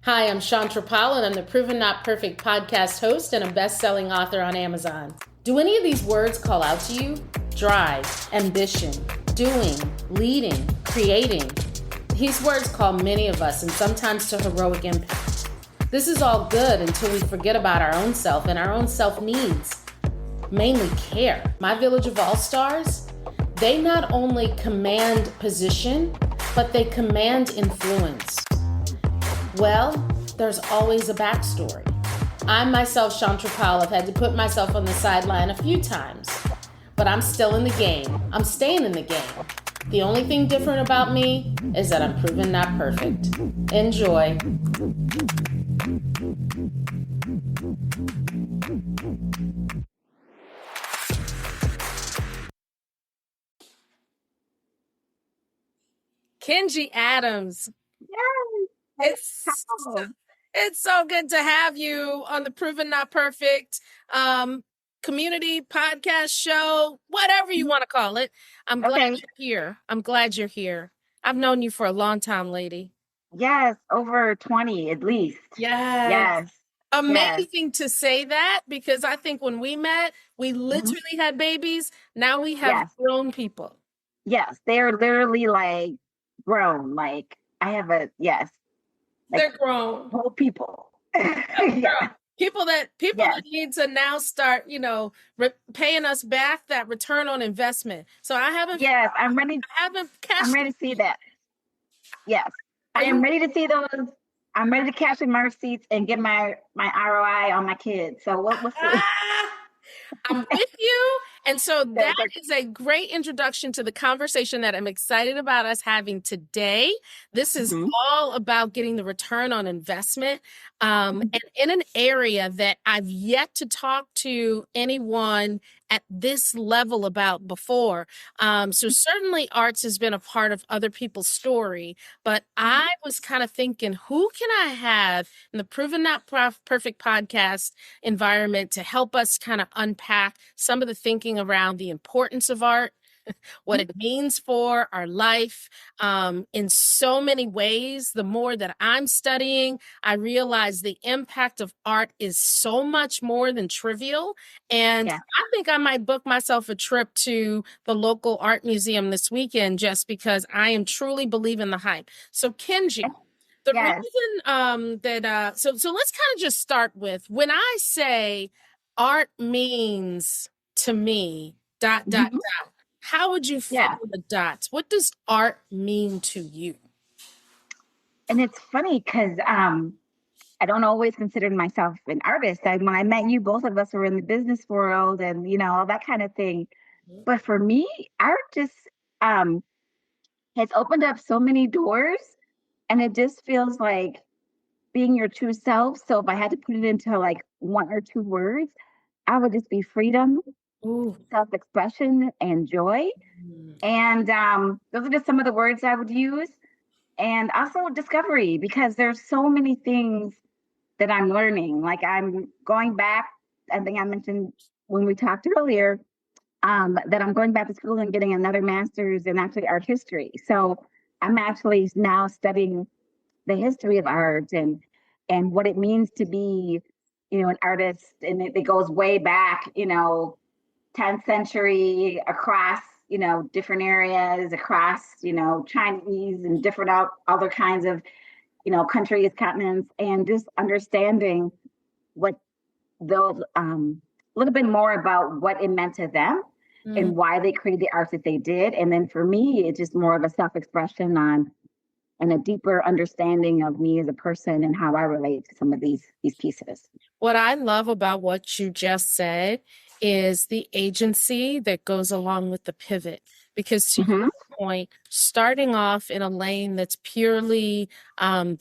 Hi, I'm Chantra Powell, and I'm the Proven Not Perfect podcast host and a best-selling author on Amazon. Do any of these words call out to you? Drive, ambition, doing, leading, creating. These words call many of us, and sometimes to heroic impact. This is all good until we forget about our own self and our own self needs, mainly care. My Village of All-Stars, they not only command position, but they command influence. Well, there's always a backstory. I myself, Chantra Powell, have had to put myself on the sideline a few times, but I'm still in the game. I'm staying in the game. The only thing different about me is that I'm proven not perfect. Enjoy. Nkenge Adams. It's so good to have you on the Proven Not Perfect community podcast show, whatever you want to call it. I'm glad you're here. I'm glad you're here. I've known you for a long time, lady. Yes, over 20 at least. Yes. Amazing to say that, because I think when we met, we literally had babies. Now we have grown people. Yes, they're literally like grown. Like I have like, they're grown. Whole people. People that need to now start, paying us back that return on investment. So I haven't. Yes, I'm ready. I'm ready to see that. Yes, I am ready to see those. I'm ready to cash in my receipts and get my ROI on my kids. So we'll see. I'm with you. And so that is a great introduction to the conversation that I'm excited about us having today. This is all about getting the return on investment, and in an area that I've yet to talk to anyone at this level about before. So certainly arts has been a part of other people's story, but I was kind of thinking, who can I have in the Proven Not Perfect podcast environment to help us kind of unpack some of the thinking around the importance of art, what it means for our life, in so many ways. The more that I'm studying, I realize the impact of art is so much more than trivial. And I think I might book myself a trip to the local art museum this weekend just because I am truly believing the hype. So Nkenge, the reason so let's kind of just start with, when I say art means to me, ... How would you fill the dots? What does art mean to you? And it's funny because I don't always consider myself an artist. When I met you, both of us were in the business world and, all that kind of thing. But for me, art just has opened up so many doors, and it just feels like being your true self. So if I had to put it into like one or two words, I would just be freedom, self-expression, and joy. And those are just some of the words I would use. And also discovery, because there's so many things that I'm learning. Like I'm going back, I think I mentioned when we talked earlier, that I'm going back to school and getting another master's in actually art history. So I'm actually now studying the history of art and what it means to be, an artist. And it goes way back, 10th century, across, different areas, across, Chinese and different other kinds of, countries, continents, and just understanding what those, a little bit more about what it meant to them and why they created the art that they did. And then for me, it's just more of a self-expression and a deeper understanding of me as a person and how I relate to some of these pieces. What I love about what you just said is the agency that goes along with the pivot. Because to your point, starting off in a lane that's purely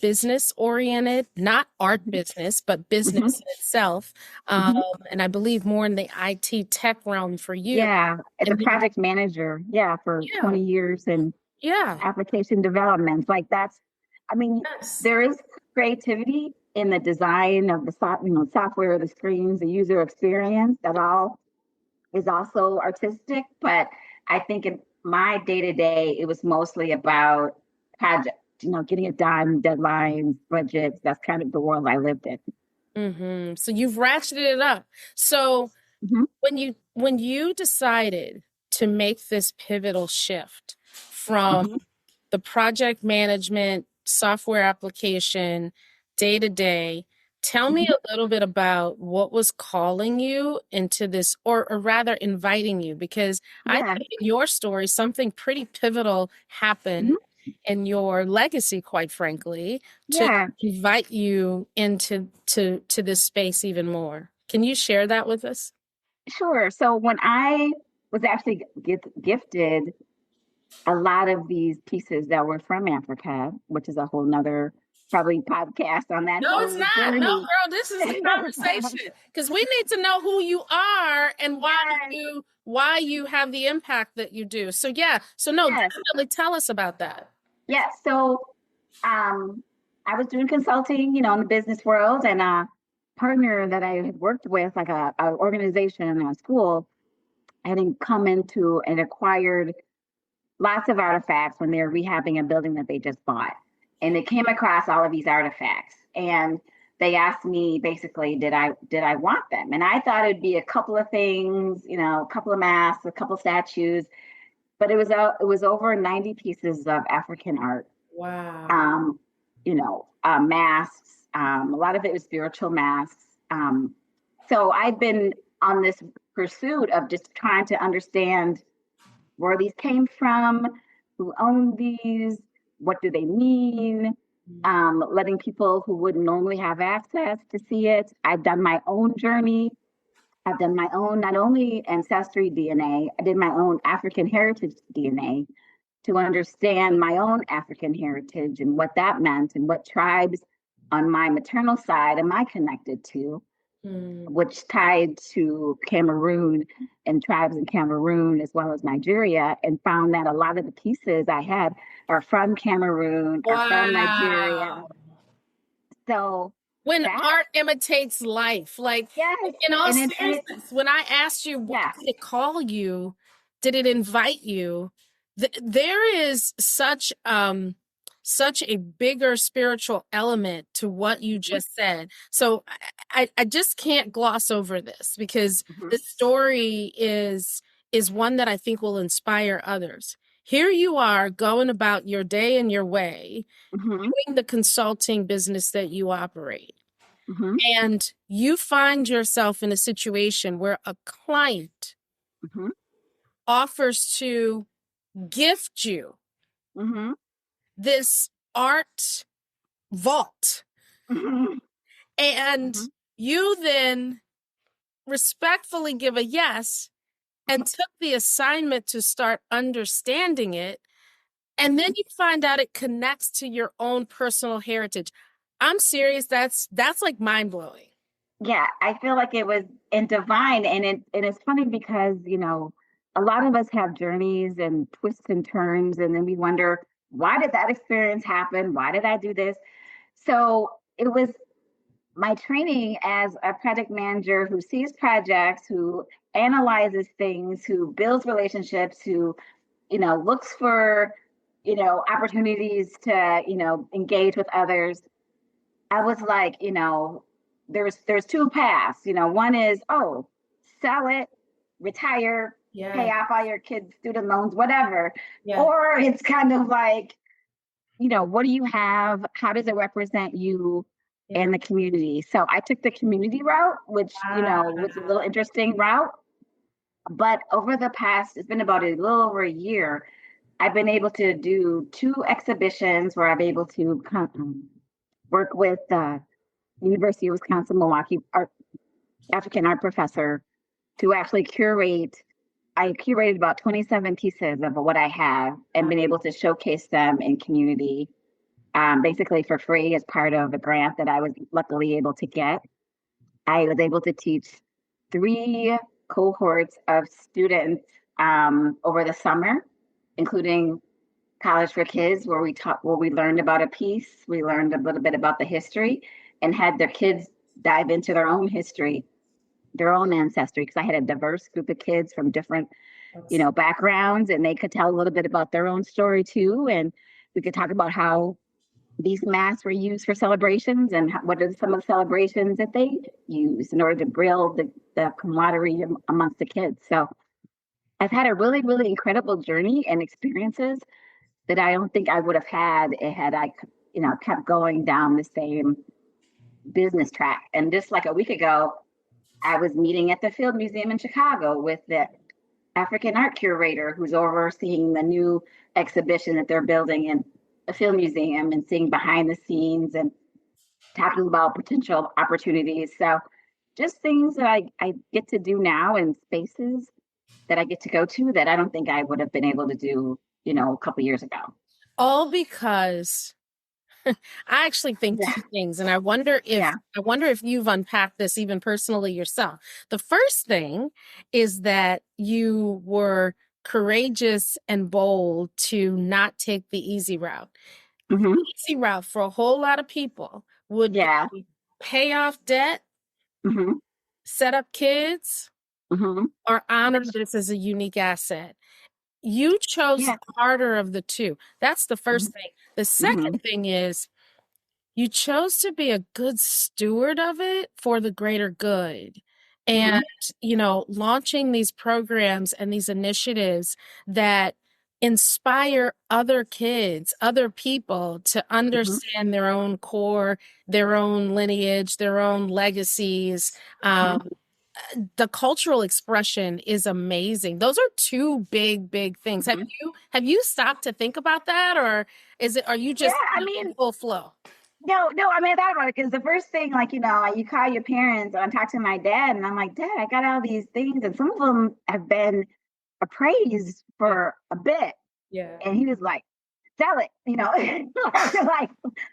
business oriented, not art business, but business in itself. And I believe more in the IT tech realm for you. Yeah, as a project manager, for 20 years and application development. Like there is creativity in the design of the software, the screens, the user experience. That all is also artistic, but I think in my day-to-day, it was mostly about getting it done, deadlines, budgets. That's kind of the world I lived in. Mm-hmm. So you've ratcheted it up. So Mm-hmm. when you decided to make this pivotal shift from Mm-hmm. the project management software application day to day, tell me Mm-hmm. a little bit about what was calling you into this, or rather inviting you, because I Yeah. think in your story, something pretty pivotal happened Mm-hmm. in your legacy, quite frankly, to Yeah. invite you into to this space even more. Can you share that with us? Sure. So when I was actually gifted a lot of these pieces that were from Africa, which is a whole nother probably podcast on that No, it's whole not. No, journey. girl, this is the conversation because we need to know who you are and Yes, why you have the impact that you do. So yeah, so no, yes, definitely tell us about that. yes. So um, I was doing consulting, in the business world, and a partner that I had worked with, like a organization in a school, had come into and acquired lots of artifacts when they were rehabbing a building that they just bought. And they came across all of these artifacts. And they asked me basically, did I want them? And I thought it'd be a couple of things, a couple of masks, a couple of statues, but it was over 90 pieces of African art. Wow. Um, masks. A lot of it was spiritual masks. So I've been on this pursuit of just trying to understand where these came from, who owned these, what do they mean, letting people who wouldn't normally have access to see it. I've done my own journey. I've done my own, not only ancestry DNA, I did my own African heritage DNA to understand my own African heritage and what that meant and what tribes on my maternal side am I connected to, Mm. which tied to Cameroon and tribes in Cameroon as well as Nigeria, and found that a lot of the pieces I had are from Cameroon, are from Nigeria. Wow. So When that, art imitates life, like yes, in all and it seriousness, when I asked you, what yeah. did it call you? Did it invite you? There is such a bigger spiritual element to what you just said. So I just can't gloss over this because Mhm, this story is one that I think will inspire others. Here you are going about your day and your way, mhm, doing the consulting business that you operate. mhm, And you find yourself in a situation where a client mhm, offers to gift you mhm, this art vault. mhm, And mhm, you then respectfully give a yes and took the assignment to start understanding it. And then mhm. you find out it connects to your own personal heritage. I'm serious. That's like mind blowing. Yeah, I feel like it was in divine, and it's funny because a lot of us have journeys and twists and turns, and then we wonder, why did that experience happen? Why did I do this? So it was my training as a project manager who sees projects, who analyzes things, who builds relationships, who looks for opportunities to engage with others. I was like, there's two paths. One is, oh, sell it, retire, pay Yeah, off all your kids' student loans, whatever. yeah, Or it's kind of like, what do you have? How does it represent you yeah. in the community? So I took the community route, which, was a little Wow. interesting route. But over the past, it's been about a little over a year, I've been able to do two exhibitions where I'm able to work with University of Wisconsin Milwaukee African art professor to actually curate. I curated about 27 pieces of what I have and been able to showcase them in community, basically for free as part of a grant that I was luckily able to get. I was able to teach three cohorts of students over the summer, including College for Kids, where we learned about a piece, we learned a little bit about the history, and had their kids dive into their own history, their own ancestry. Because I had a diverse group of kids from different, backgrounds, and they could tell a little bit about their own story too. And we could talk about how these masks were used for celebrations and what are some of the celebrations that they use in order to build the camaraderie amongst the kids. So I've had a really, really incredible journey and experiences that I don't think I would have had it had I, kept going down the same business track. And just like a week ago, I was meeting at the Field Museum in Chicago with the African art curator who's overseeing the new exhibition that they're building in the Field Museum and seeing behind the scenes and talking about potential opportunities. So just things that I get to do now in spaces that I get to go to that I don't think I would have been able to do, a couple years ago. All because I actually think Yeah. two things, and I wonder Yeah. if you've unpacked this even personally yourself. The first thing is that you were courageous and bold to not take the easy route. Hmm. The easy route for a whole lot of people would Yeah. be pay off debt, Hmm. set up kids, Hmm. or honor this as a unique asset. You chose Yeah. the harder of the two. That's the first thing. The Hmm. second thing is you chose to be a good steward of it for the greater good. Hmm. And, launching these programs and these initiatives that inspire other kids, other people to Hmm. understand their own core, their own lineage, their own legacies. Hmm. The cultural expression is amazing. Those are two big, big things. Have Hmm. you stopped to think about that, or are you Yeah. just I in mean, full flow? no, no. I mean, I thought about it because the first thing, like, you call your parents, and I talk to my dad, and I'm like, Dad, I got all these things, and some of them have been appraised Yeah. for a bit. Yeah. And he was like, sell it,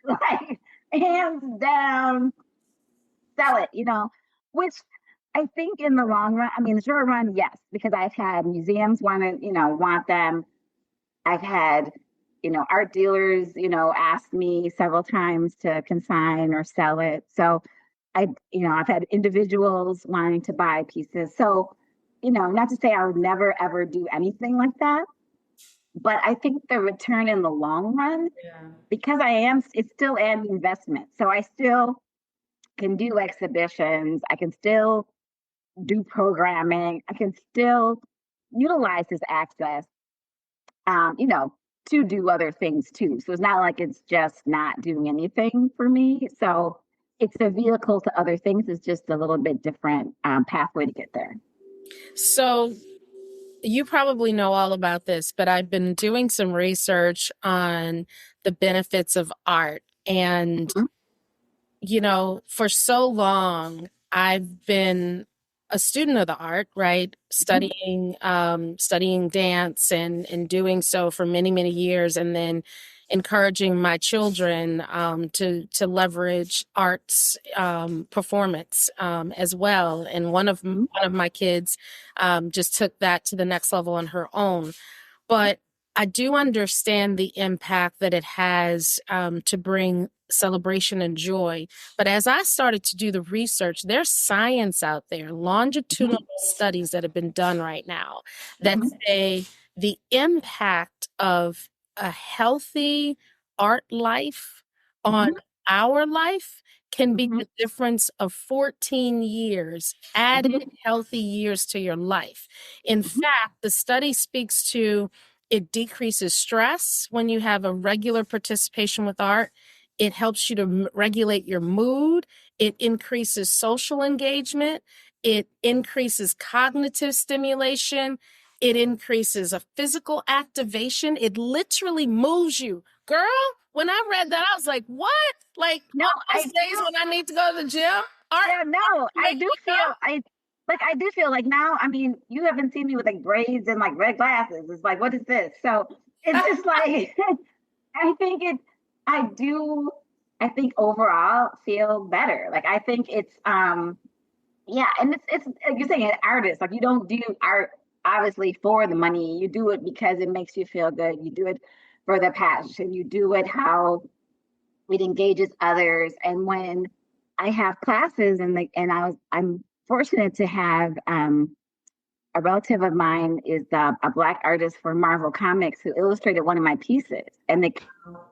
like hands down, sell it, which I think in the long run, I mean, the short run, yes, because I've had museums want them. I've had, art dealers, ask me several times to consign or sell it. So I've had individuals wanting to buy pieces. So, not to say I would never ever do anything like that, but I think the return in the long run, Yeah. because it's still an investment. So I still can do exhibitions. I can still do programming. I can still utilize this access, um, you know, to do other things too. So it's not like it's just not doing anything for me. So it's a vehicle to other things. It's just a little bit different pathway to get there. So you probably know all about this, but I've been doing some research on the benefits of art. And, Mhm. for so long, I've been a student of the art, right? Mhm. Studying dance and doing so for many, many years, and then encouraging my children to leverage arts performance as well. And one of my kids just took that to the next level on her own. But I do understand the impact that it has to bring celebration and joy. But as I started to do the research, there's science out there, Mhm. longitudinal studies that have been done right now that Mhm. say the impact of a healthy art life on Mhm. our life can be Mhm. the difference of 14 years, Mhm. added healthy years to your life. In Mhm. fact, the study speaks to it decreases stress when you have a regular participation with art. It helps you to regulate your mood. It increases social engagement. It increases cognitive stimulation. It increases a physical activation. It literally moves you. Girl, when I read that, I was like, what? Like No, on I those days when I need to go to the gym? Art Yeah, no, I make do me feel I do feel like now, I mean, you haven't seen me with like braids and like red glasses. It's like, what is this? So it's just like I think it I do I think overall feel better. Like I think it's yeah, and it's like you're saying an artist. Like you don't do art obviously for the money. You do it because it makes you feel good. You do it for the passion. You do it how it engages others. And when I have classes I'm fortunate to have a relative of mine is a black artist for Marvel Comics who illustrated one of my pieces, and the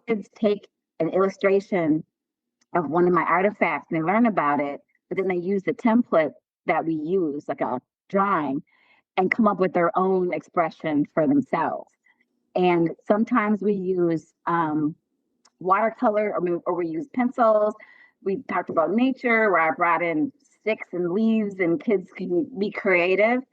kids take an illustration of one of my artifacts and they learn about it, but then they use the template that we use, like a drawing, and come up with their own expression for themselves. And sometimes we use watercolor or we use pencils. We talked about nature where I brought in sticks and leaves and kids can be creative.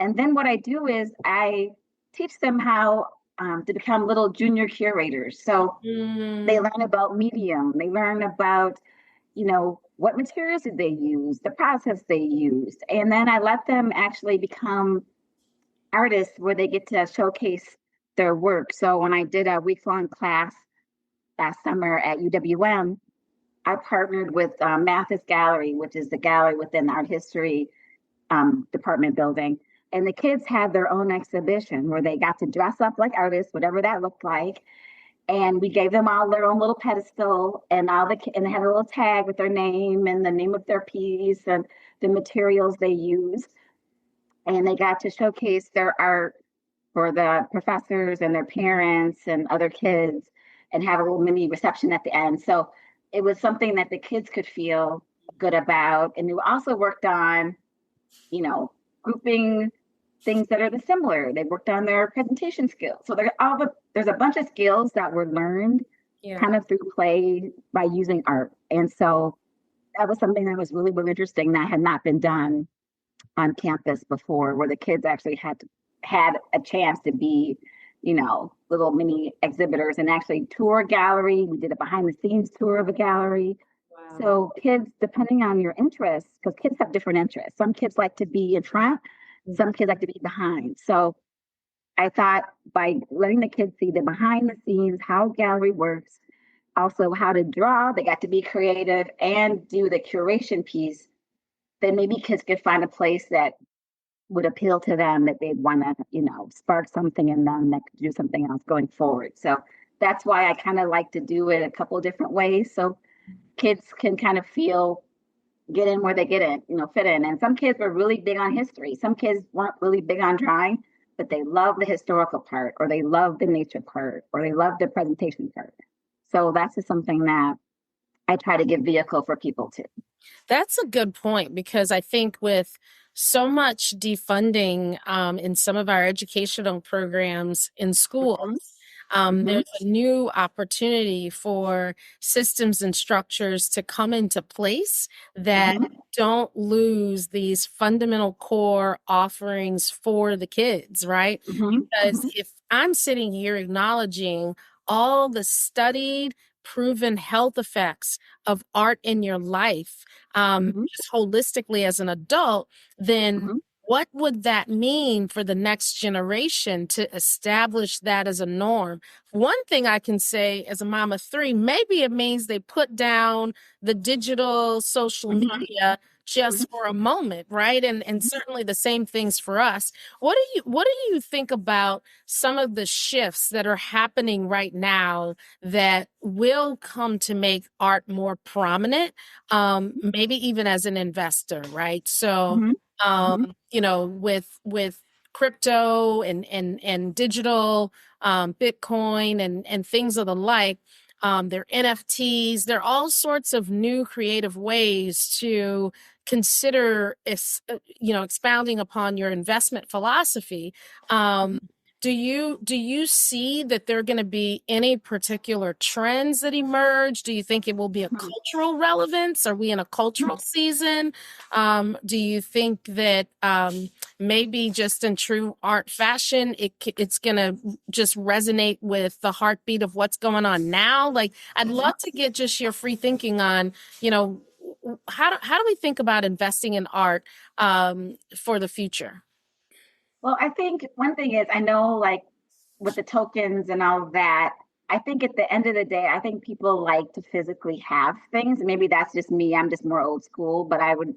And then what I do is I teach them how to become little junior curators. So they learn about medium, they learn about, what materials did they use, the process they used. And then I let them actually become artists where they get to showcase their work. So when I did a week-long class last summer at UWM, I partnered with Mathis Gallery, which is the gallery within the art history department building. And the kids had their own exhibition where they got to dress up like artists, whatever that looked like. And we gave them all their own little pedestal and and they had a little tag with their name and the name of their piece and the materials they used. And they got to showcase their art for the professors and their parents and other kids and have a little mini reception at the end. So it was something that the kids could feel good about. And we also worked on, grouping things that are similar. They worked on their presentation skills. So there's a bunch of skills that were learned kind of through play by using art. And so that was something that was really, really interesting that had not been done on campus before, where the kids actually had a chance to be, little mini exhibitors and actually tour a gallery. We did a behind the scenes tour of a gallery. Wow. So kids, depending on your interests, because kids have different interests. Some kids like to be in front, some kids like to be behind. So I thought by letting the kids see the behind the scenes, how gallery works, also how to draw, they got to be creative and do the curation piece, then maybe kids could find a place that would appeal to them, that they'd want to, spark something in them that could do something else going forward. So that's why I kind of like to do it a couple of different ways. So kids can kind of get in where they get in, fit in. And some kids were really big on history. Some kids weren't really big on drawing, but they love the historical part, or they love the nature part, or they love the presentation part. So that's just something that I try to give vehicle for people to. That's a good point, because I think with so much defunding in some of our educational programs in schools, there's a new opportunity for systems and structures to come into place that don't lose these fundamental core offerings for the kids, right? Because if I'm sitting here acknowledging all the studied, proven health effects of art in your life, just holistically as an adult, then what would that mean for the next generation to establish that as a norm? One thing I can say as a mom of three, maybe it means they put down the digital social media just for a moment, right? And certainly the same things for us. What do you think about some of the shifts that are happening right now that will come to make art more prominent, maybe even as an investor, right? So, with crypto and digital, Bitcoin and things of the like, there are NFTs, there are all sorts of new creative ways to consider, expounding upon your investment philosophy. Do you see that there are going to be any particular trends that emerge? Do you think it will be a cultural relevance? Are we in a cultural season? Do you think that maybe just in true art fashion, it's going to just resonate with the heartbeat of what's going on now? Like, I'd love to get just your free thinking on, how do we think about investing in art for the future? Well, I think one thing is, I know, like with the tokens and all of that, I think at the end of the day, I think people like to physically have things. Maybe that's just me. I'm just more old school, but I think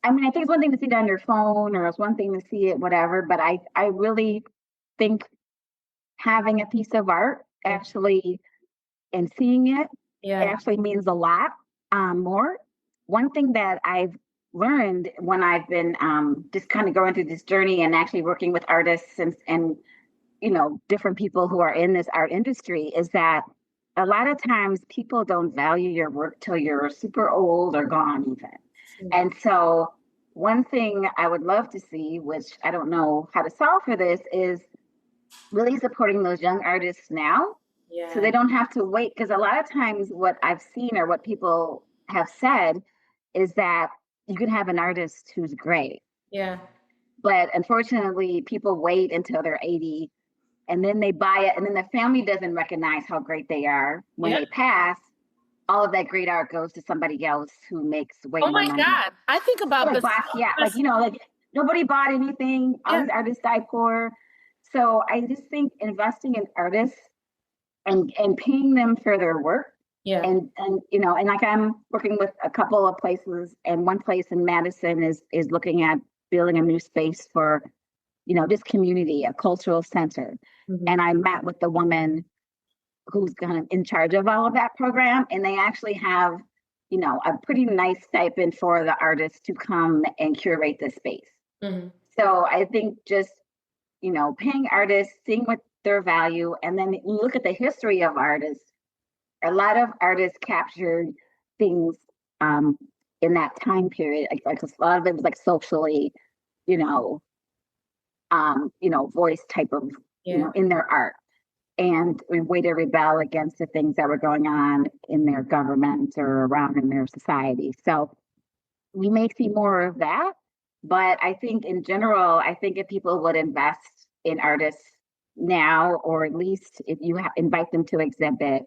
it's one thing to see it on your phone, or it's one thing to see it, whatever. But I really think having a piece of art actually and seeing it, it actually means a lot more. One thing that I've learned when I've been just kind of going through this journey and actually working with artists and different people who are in this art industry is that a lot of times people don't value your work till you're super old or gone even. And so one thing I would love to see, which I don't know how to solve for this, is really supporting those young artists now so Yeah. they don't have to wait. Because a lot of times what I've seen or what people have said is that you can have an artist who's great, Yeah. but unfortunately people wait until they're 80 and then they buy it and then the family doesn't recognize how great they are when Yeah. they pass. All of that great art goes to somebody else who makes way Oh more my money. God. I think about Like this. Basquiat, like like nobody bought anything. All Yeah. these artists died poor. So I just think investing in artists and paying them for their work, Yeah. and like I'm working with a couple of places, and one place in Madison is looking at building a new space for this community, a cultural center. Mhm. And I met with the woman who's kind of in charge of all of that program, and they actually have a pretty nice stipend for the artists to come and curate the space. Mhm. So I think just paying artists, seeing what their value, and then you look at the history of artists. A lot of artists captured things um, in that time period. Like a lot of it was like socially, you know, voice type of, Yeah. in their art, and a way to rebel against the things that were going on in their government or around in their society. So we may see more of that. But I think in general, I think if people would invest in artists now, or at least if you invite them to exhibit,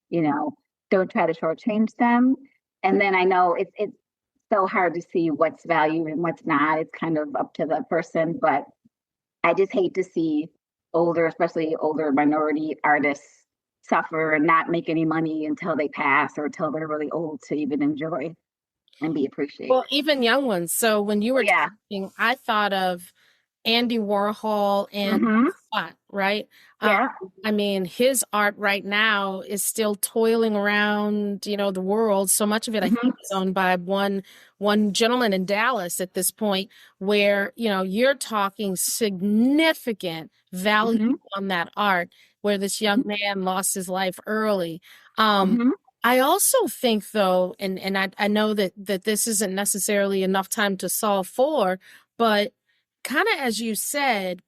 you know, don't try to shortchange them. And then I know it's so hard to see what's valued and what's not. It's kind of up to the person, but I just hate to see older, especially older minority artists suffer and not make any money until they pass or until they're really old to even enjoy and be appreciated. Well, even young ones. So when you Oh were yeah. talking, I thought of Andy Warhol and Mm-hmm. Scott, right? Um, Yeah. I mean, his art right now is still toiling around, the world. So much of it, I Mm-hmm. think, is owned by one gentleman in Dallas at this point, where, you're talking significant value Mm-hmm. on that art, where this young man lost his life early. Um, Mm-hmm. I also think, though, and I know that this isn't necessarily enough time to solve for, but kind of as you said,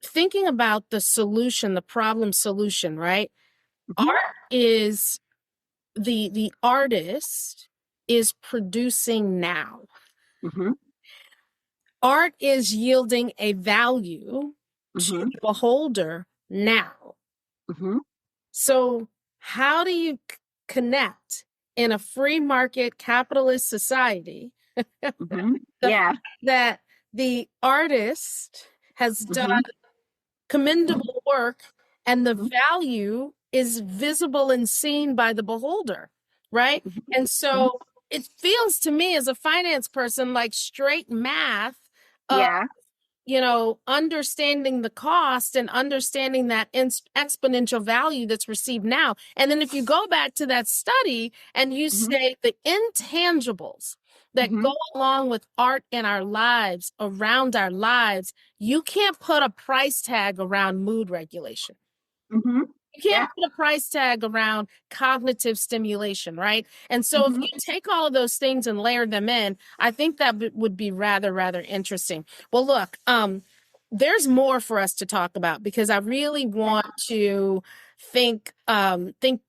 thinking about the solution, the problem solution, right? Mm-hmm. Art is the artist is producing now. Mm-hmm. Art is yielding a value to Mm-hmm. the beholder now. Mm-hmm. So how do you connect in a free market capitalist society Mm-hmm. the Yeah. fact that the artist has Mm-hmm. done commendable work and the Mm-hmm. value is visible and seen by the beholder, right? And Mm-hmm. so it feels to me as a finance person like straight math of, Yeah. understanding the cost and understanding that exponential value that's received now. And then if you go back to that study and you Mm-hmm. say the intangibles that Mm-hmm. go along with art in our lives, around our lives, you can't put a price tag around mood regulation. Mm-hmm. You can't Yeah. put a price tag around cognitive stimulation, right? And so if Mm-hmm. you take all of those things and layer them in, I think that would be rather, rather interesting. Well, look, there's more for us to talk about because I really want to think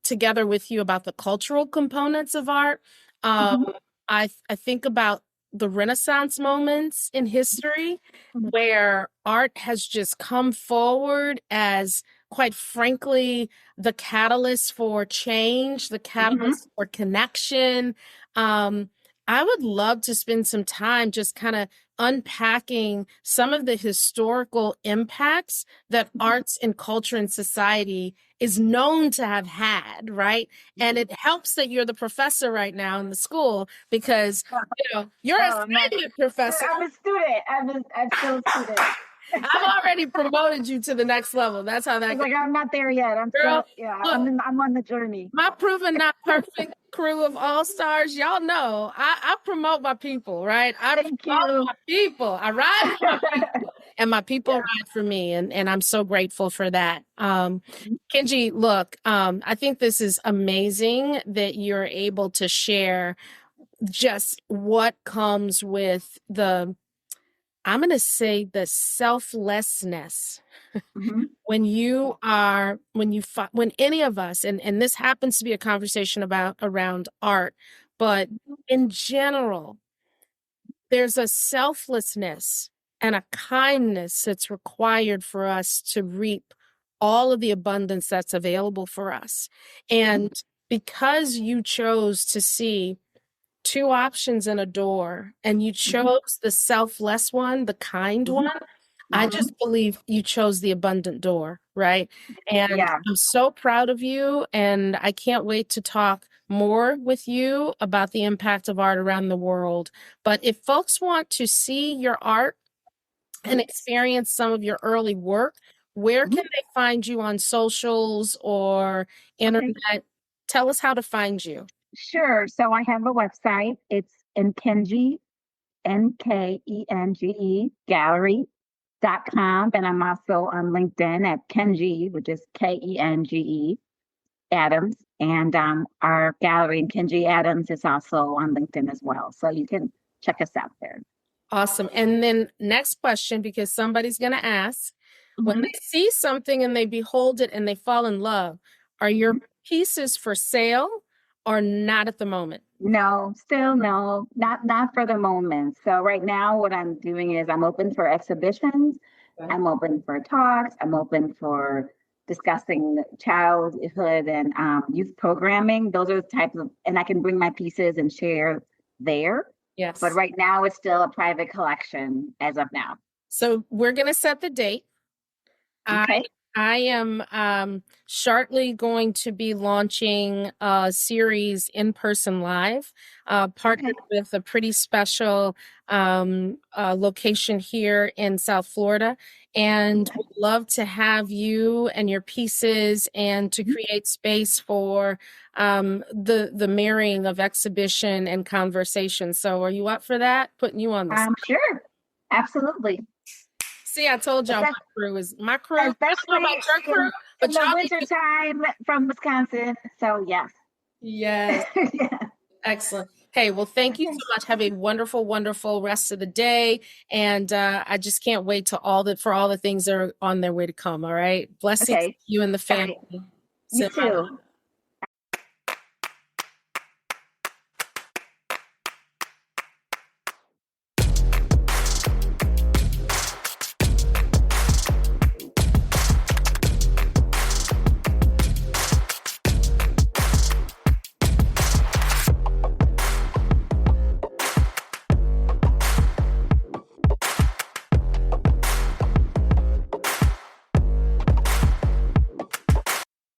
together with you about the cultural components of art. Mm-hmm. I think about the Renaissance moments in history where art has just come forward as, quite frankly, the catalyst for change, the Mm-hmm. catalyst for connection. Um, I would love to spend some time just kind of unpacking some of the historical impacts that arts and culture and society is known to have had, right? And it helps that you're the professor right now in the school because, you're a Oh, man. student professor. I'm a student. I'm still a student. I've already promoted you to the next level. That's how that It's goes. like I'm not there yet. I'm Girl, still, yeah. look, I'm on the journey. my proven not perfect crew of all stars, y'all know I promote my people, right? I Thank promote you. my people. I ride with my people. and my people ride for me, and I'm so grateful for that. Nkenge, look, I think this is amazing that you're able to share just what comes with I'm going to say the selflessness. When you are, when any of us, and this happens to be a conversation around art, but in general, there's a selflessness and a kindness that's required for us to reap all of the abundance that's available for us. And because you chose to see two options in a door and you chose the selfless one, the kind one, I just believe you chose the abundant door, right? And I'm so proud of you, and I can't wait to talk more with you about the impact of art around the world. But if folks want to see your art and experience some of your early work, where can they find you on socials or internet? Tell us how to find you. Sure. So I have a website. It's Nkenge, Nkenge Gallery.com. And I'm also on LinkedIn at Kenge, which is Kenge Adams. And our gallery, Nkenge Adams, is also on LinkedIn as well. So you can check us out there. Awesome. And then next question, because somebody's going to ask, when they see something and they behold it and they fall in love, are your pieces for sale or not at the moment? No, still no, not for the moment. So right now what I'm doing is I'm open for exhibitions, I'm open for talks, I'm open for discussing childhood and youth programming. Those are the types of, and I can bring my pieces and share there. Yes. But right now it's still a private collection as of now. So we're going to set the date. Okay. I am shortly going to be launching a series in person live, partnered with a pretty special location here in South Florida, and would love to have you and your pieces and to create space for the marrying of exhibition and conversation. So are you up for that? Putting you on the spot. Sure. Absolutely. See, I told y'all my crew is my crew. I don't know about your crew, but in the winter time from Wisconsin. So yes. Yes. Excellent. Hey, well, thank you so much. Have a wonderful, wonderful rest of the day. And I just can't wait to for all the things that are on their way to come. All right. Blessings to you and the family. You too.